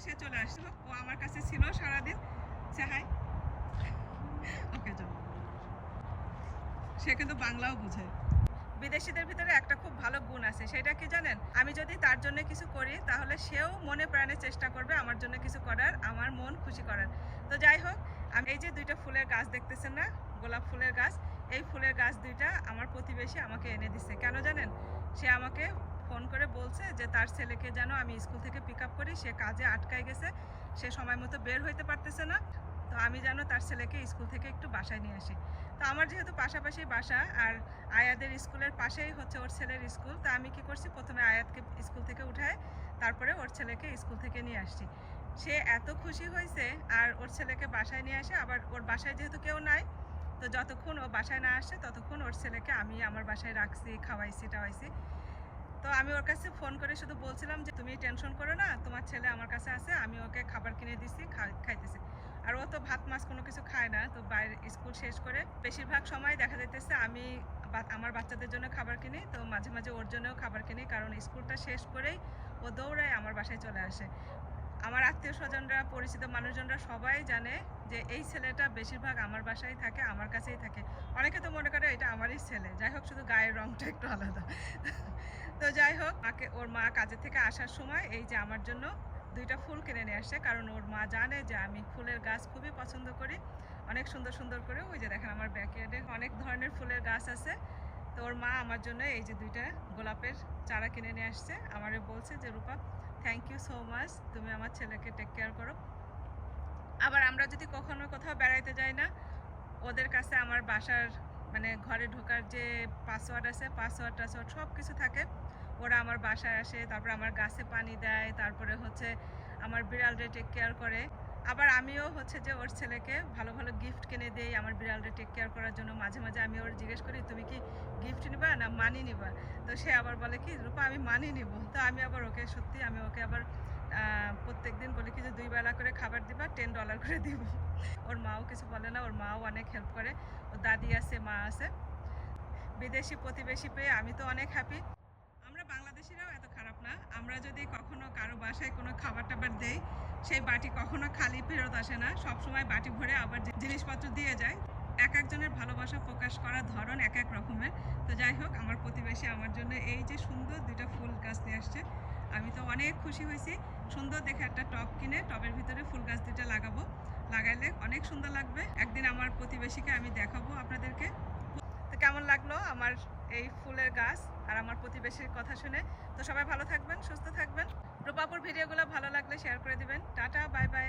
সে চলে আসলো। ও আমার কাছে ছিল সারাদিন। সে হাই, ওকে চলো। সে কিন্তু বাংলাও বুঝে। বিদেশিদের ভিতরে একটা খুব ভালো গুণ আছে, সেটা কি জানেন? আমি যদি তার জন্য কিছু করি তাহলে সেও মনে প্রাণে চেষ্টা করবে আমার জন্য কিছু করার, আমার মন খুশি করার। তো যাই হোক, আমি এই যে দুইটা ফুলের গাছ দেখতেছেন না, গোলাপ ফুলের গাছ, এই ফুলের গাছ দুইটা আমার প্রতিবেশী আমাকে এনে দিচ্ছে। কেন জানেন? সে আমাকে ফোন করে বলছে যে তার ছেলেকে যেন আমি স্কুল থেকে পিক আপ করি, সে কাজে আটকায় গেছে, সে সময় মতো বের হইতে পারতেছে না, তো আমি যেন তার ছেলেকে স্কুল থেকে একটু বাসায় নিয়ে আসি। তো আমার যেহেতু পাশাপাশি বাসা আর আয়াদের স্কুলের পাশেই হচ্ছে ওর ছেলের স্কুল, তো আমি কি করছি, প্রথমে আয়াতকে স্কুল থেকে উঠায় তারপরে ওর ছেলেকে স্কুল থেকে নিয়ে আসছি। সে এত খুশি হয়েছে, আর ওর ছেলেকে বাসায় নিয়ে আসে, আবার ওর বাসায় যেহেতু কেউ নাই, তো যতক্ষণ ও বাসায় না আসে ততক্ষণ ওর ছেলেকে আমি আমার বাসায় রাখছি, খাওয়াইছি টাওয়াইছি। তো আমি ওর কাছে ফোন করে শুধু বলছিলাম যে তুমি টেনশন করো না, তোমার ছেলে আমার কাছে আছে, আমি ওকে খাবার কিনে দিচ্ছি, খাইতেছি। আর ও তো ভাত মাছ কোনো কিছু খায় না, তো বাইরে স্কুল শেষ করে বেশিরভাগ সময় দেখা যাইতেছে আমি আমার বাচ্চাদের জন্য খাবার কিনি, তো মাঝে মাঝে ওর জন্যও খাবার কিনি, কারণ স্কুলটা শেষ করেই ও দৌড়ায় আমার বাসায় চলে আসে। আমার আত্মীয় স্বজনরা, পরিচিত মানুষজনরা সবাই জানে যে এই ছেলেটা বেশিরভাগ আমার বাসায় থাকে, আমার কাছেই থাকে। অনেকে তো মনে করে এটা আমারই ছেলে, যাই হোক শুধু গায়ের রংটা একটু আলাদা। তো যাই হোক, ওর মা কাজের থেকে আসার সময় এই যে আমার জন্য দুইটা ফুল কিনে নিয়ে আসছে, কারণ ওর মা জানে যে আমি ফুলের গাছ খুবই পছন্দ করি, অনেক সুন্দর সুন্দর করে। ওই যে দেখেন আমার ব্যাকইয়ার্ডে অনেক ধরনের ফুলের গাছ আছে। তো ওর মা আমার জন্য এই যে দুইটা গোলাপের চারা কিনে নিয়ে আসছে, আমারে বলছে যে রূপা থ্যাংক ইউ সো মাচ, তুমি আমার ছেলেকে টেক কেয়ার করো। আবার আমরা যদি কখনো কোথাও বেড়াইতে যাই না, ওদের কাছে আমার বাসার মানে ঘরে ঢোকার যে পাসওয়ার্ড আছে, পাসওয়ার্ড টাসওয়ার্ড সব কিছু থাকে। ওরা আমার বাসায় আসে, তারপরে আমার গাছে পানি দেয়, তারপরে হচ্ছে আমার বিড়ালরে টেক কেয়ার করে। আবার আমিও হচ্ছে যে ওর ছেলেকে ভালো ভালো গিফট কিনে দিই আমার বিড়ালরে টেক কেয়ার করার জন্য। মাঝে মাঝে আমি ওর জিজ্ঞেস করি তুমি কি গিফট নিবা না মানি নিবা, তো সে আবার বলে কি রূপা আমি মানি নিব। তো আমি আবার ওকে সত্যি আমি ওকে আবার প্রত্যেক দিন বলি কি যে 2 বেলা করে খাবার দিবা, $10 করে দিব। ওর মাও কিছু বলে না, ওর মাও অনেক হেল্প করে, ওর দাদি আছে, মা আছে। বিদেশি প্রতিবেশী পেয়ে আমি তো অনেক হ্যাপি। আমরা বাংলাদেশিরাও এত খারাপ না, আমরা যদি কখনো কারো বাসায় কোনো খাবার টাবার দেই, সেই বাটি কখনো খালি ফেরত আসে না, সবসময় বাটি ভরে আবার জিনিসপত্র দিয়ে যায়। এক একজনের ভালোবাসা প্রকাশ করার ধরন এক এক রকমের। তো যাই হোক, আমার প্রতিবেশী আমার জন্য এই যে সুন্দর দুইটা ফুল গাছ নিয়ে আসছে, আমি তো অনেক খুশি হয়েছি। সুন্দর দেখে একটা টব কিনে টবের ভিতরে ফুল গাছ দুইটা লাগাইলে অনেক সুন্দর লাগবে। একদিন আমার প্রতিবেশীকে আমি দেখাবো আপনাদেরকে। তো কেমন লাগলো আমার এই ফুলের গাছ আর আমার প্রতিবেশীর কথা শুনে? তো সবাই ভালো থাকবেন, সুস্থ থাকবেন। রূপাপুর ভিডিওগুলো ভালো লাগলে শেয়ার করে দিবেন। Tata, bye bye.